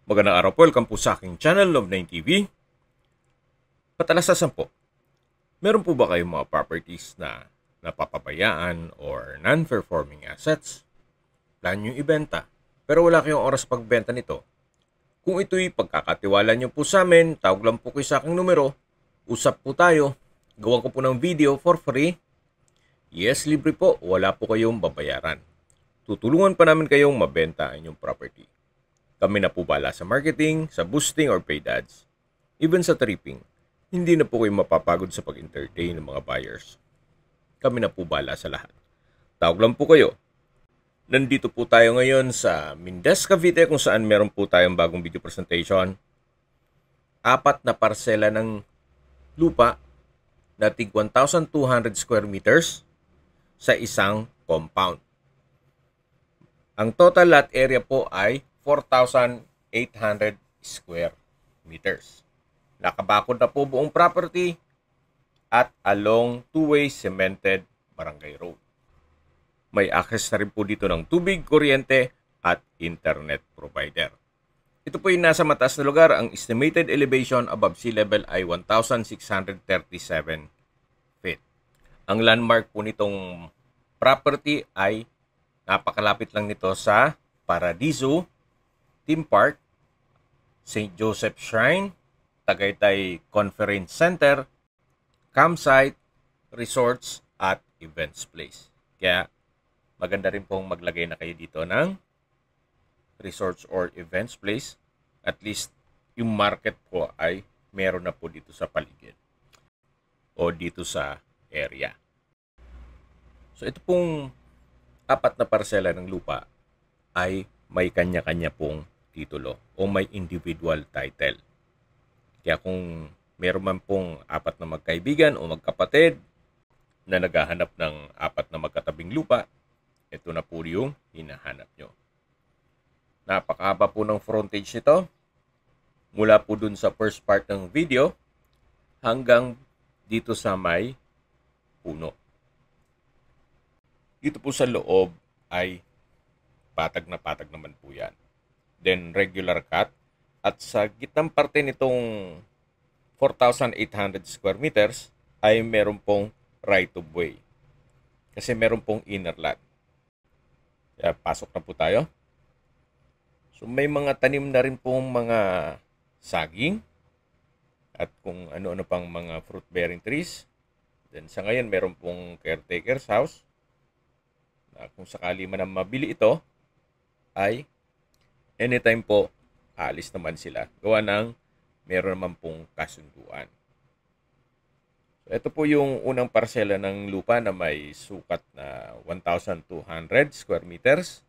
Magandang araw po, welcome po sa aking channel, Love9 TV. Patalasasan po, meron po ba kayong mga properties na napapabayaan or non-performing assets? Plan nyo ibenta, pero wala kayong oras pagbenta nito. Kung ito'y pagkakatiwala nyo po sa amin, tawag lang po kayo sa aking numero, usap po tayo, gawa ko po ng video for free. Yes, libre po, wala po kayong babayaran. Tutulungan pa namin kayong mabenta ang inyong property. Kami na po bala sa marketing, sa boosting or paid ads. Even sa tripping, hindi na po kayo mapapagod sa pag-entertain ng mga buyers. Kami na po bala sa lahat. Tawag lang po kayo. Nandito po tayo ngayon sa Mindez, Cavite kung saan meron po tayong bagong video presentation. 4 na parsela ng lupa na tig 1,200 square meters sa isang compound. Ang total lot area po ay 4,800 square meters. Nakabakod na po buong property at along two-way cemented barangay road. May access na rin po dito ng tubig, kuryente at internet provider. Ito po yung nasa mataas na lugar. Ang estimated elevation above sea level ay 1,637 feet. Ang landmark po nitong property ay napakalapit lang nito sa Paradiso Theme Park, St. Joseph Shrine, Tagaytay Conference Center, campsite, resorts, at events place. Kaya maganda rin pong maglagay na kayo dito ng resorts or events place. At least yung market po ay meron na po dito sa paligid o dito sa area. So ito pong 4 na parsela ng lupa ay may kanya-kanya pong titulo o may individual title. Kaya kung meron man pong 4 na magkaibigan o magkapatid na naghahanap ng 4 na magkatabing lupa, ito na po yung hinahanap nyo. Napakahaba po ng frontage nito. Mula po dun sa first part ng video hanggang dito sa may puno. Dito po sa loob ay patag naman po yan. Then regular cut. At sa gitnang parte nitong 4,800 square meters ay meron pong right of way. Kasi meron pong inner lot. Kaya pasok na po tayo. So may mga tanim na rin pong mga saging at kung ano-ano pang mga fruit bearing trees. Then sa ngayon meron pong caretaker's house. Na kung sakali man ang mabili ito ay anytime po alis naman sila. Gawa ng meron naman pong kasunduan. So, ito po yung unang parsela ng lupa na may sukat na 1,200 square meters.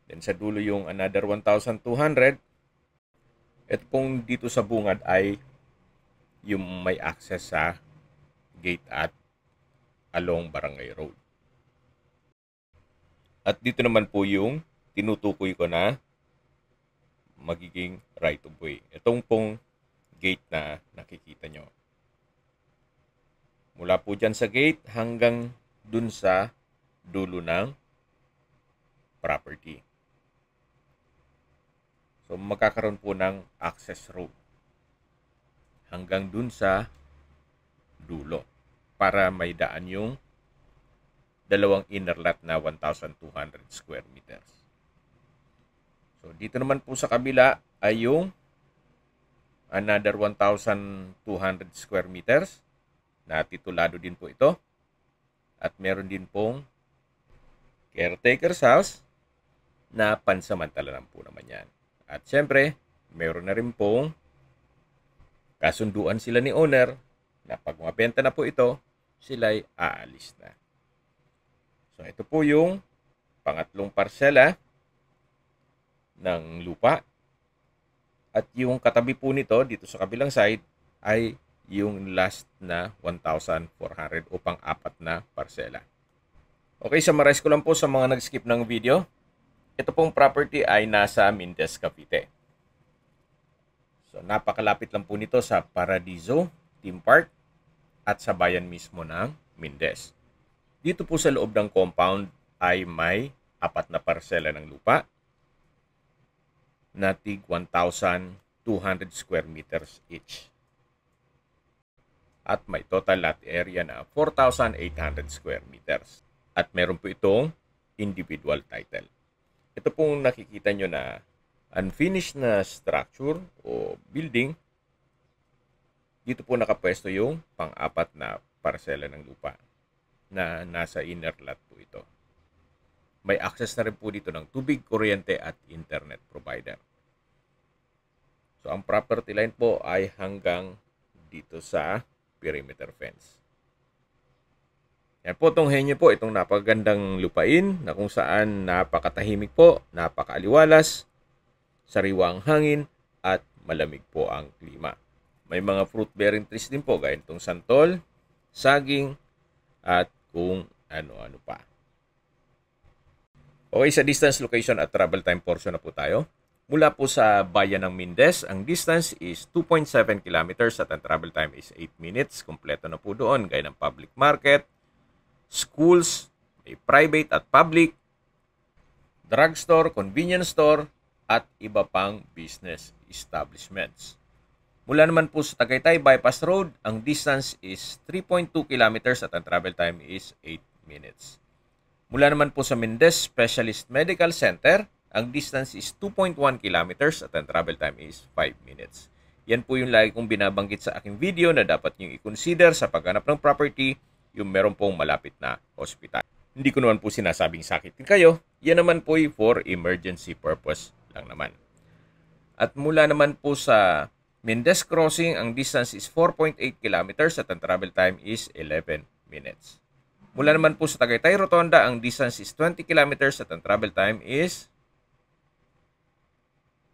Then sa dulo yung another 1,200. Ito pong dito sa bungad ay yung may access sa gate at along Barangay Road. At dito naman po yung tinutukoy ko na magiging right of way. Itong pong gate na nakikita nyo. Mula po dyan sa gate hanggang dun sa dulo ng property. So magkakaroon po ng access road hanggang dun sa dulo para may daan yung dalawang inner lot na 1,200 square meters. So, dito naman po sa kabila ay yung another 1,200 square meters na titulado din po ito. At meron din pong caretaker's house na pansamantala lang po naman yan. At syempre, meron na rin pong kasunduan sila ni owner na pag mabenta na po ito, sila'y aalis na. So, ito po yung pangatlong parsela ng lupa. At yung katabi po nito, dito sa kabilang side, ay yung last na 1,400 o pang-4 na parsela. Okay, summarize ko lang po sa mga nag-skip ng video. Ito pong property ay nasa Mindez, Cavite. So, napakalapit lang po nito sa Paradiso Theme Park at sa bayan mismo ng Mindez. Dito po sa loob ng compound ay may 4 na parsela ng lupa. na tig 1,200 square meters each. At may total lot area na 4,800 square meters. At meron po itong individual title. Ito pong nakikita nyo na unfinished na structure o building. Dito po nakapwesto yung pang-apat na parsela ng lupa na nasa inner lot po ito. May access na rin po dito ng tubig, kuryente at internet provider. So ang property line po ay hanggang dito sa perimeter fence. Yan po, tunghayin nyo po itong napakagandang lupain na kung saan napakatahimik po, napakaaliwalas, sariwang hangin at malamig po ang klima. May mga fruit-bearing trees din po gaya itong santol, saging at kung ano-ano pa. Okay, sa distance, location at travel time portion na po tayo. Mula po sa bayan ng Mindez, ang distance is 2.7 kilometers at ang travel time is 8 minutes. Kompleto na po doon, gaya ng public market, schools, may private at public, drugstore, convenience store, at iba pang business establishments. Mula naman po sa Tagaytay Bypass Road, ang distance is 3.2 kilometers at ang travel time is 8 minutes. Mula naman po sa Mindez Specialist Medical Center, ang distance is 2.1 kilometers at ang travel time is 5 minutes. Yan po yung lagi kong binabanggit sa aking video na dapat nyo i-consider sa paghanap ng property, yung meron pong malapit na hospital. Hindi ko naman po sinasabing sakitin kayo, yan naman po for emergency purpose lang naman. At mula naman po sa Mindez Crossing, ang distance is 4.8 kilometers at ang travel time is 11 minutes. Mula naman po sa Tagaytay Rotonda, ang distance is 20 kilometers at ang travel time is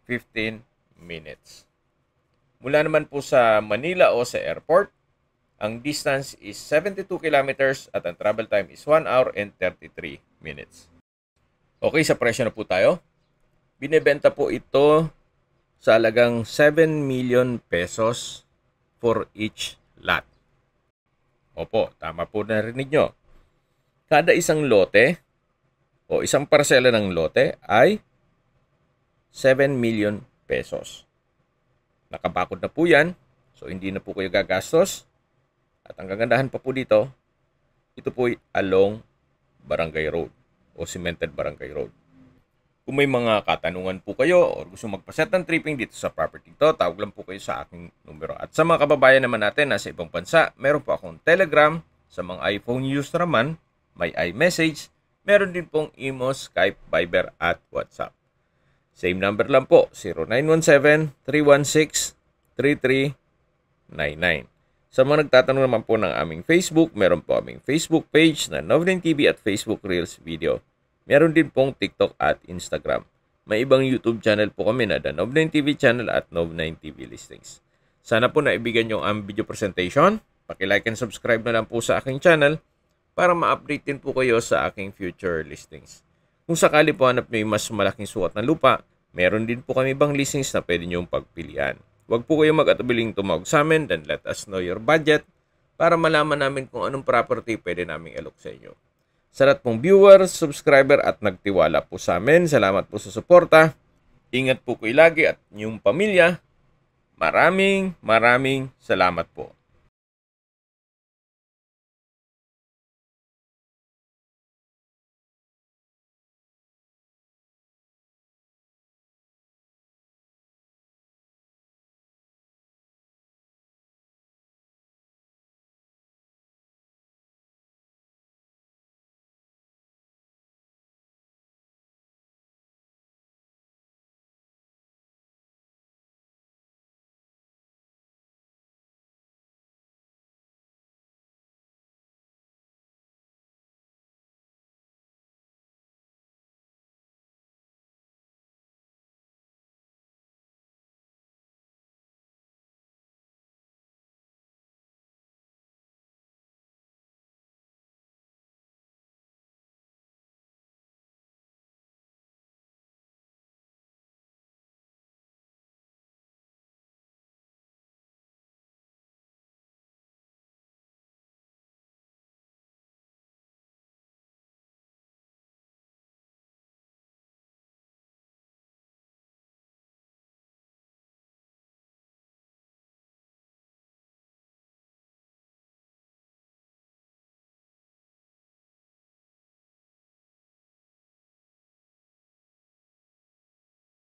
15 minutes. Mula naman po sa Manila o sa airport, ang distance is 72 kilometers at ang travel time is 1 hour and 33 minutes. Okay, sa presyo na po tayo. Binebenta po ito sa halagang 7 million pesos for each lot. Opo, tama po narinig nyo. Kada isang lote o isang parsela ng lote ay 7 million pesos. Nakabakod na po yan. So, hindi na po kayo gagastos. At ang kagandahan pa po dito, ito po ay along Barangay Road o Cemented Barangay Road. Kung may mga katanungan po kayo o gusto magpaset ng tripping dito sa property to, tawag lang po kayo sa aking numero. At sa mga kababayan naman natin na sa ibang bansa, meron po akong Telegram. Sa mga iPhone user naman, may iMessage. Meron din pong Imo, Skype, Viber at WhatsApp. Same number lang po, 0917-316-3399. Sa mga nagtatanong naman po ng aming Facebook, meron po aming Facebook page na Nov9 TV at Facebook Reels Video. Meron din pong TikTok at Instagram. May ibang YouTube channel po kami na The Nov9 TV channel at Nov9 TV Listings. Sana po naibigan yung aming video presentation. Paki-like and subscribe na lang po sa aking channel para ma-update din po kayo sa aking future listings. Kung sakali po hanap nyo yung mas malaking sukat na lupa, meron din po kami ibang listings na pwede nyong pagpilian. Huwag po kayong mag-atubiling tumawag sa amin, then let us know your budget para malaman namin kung anong property pwede naming alok sa inyo. Sa lahat pong viewers, subscriber at nagtiwala po sa amin, salamat po sa suporta. Ingat po kayo lagi at inyong pamilya. Maraming salamat po.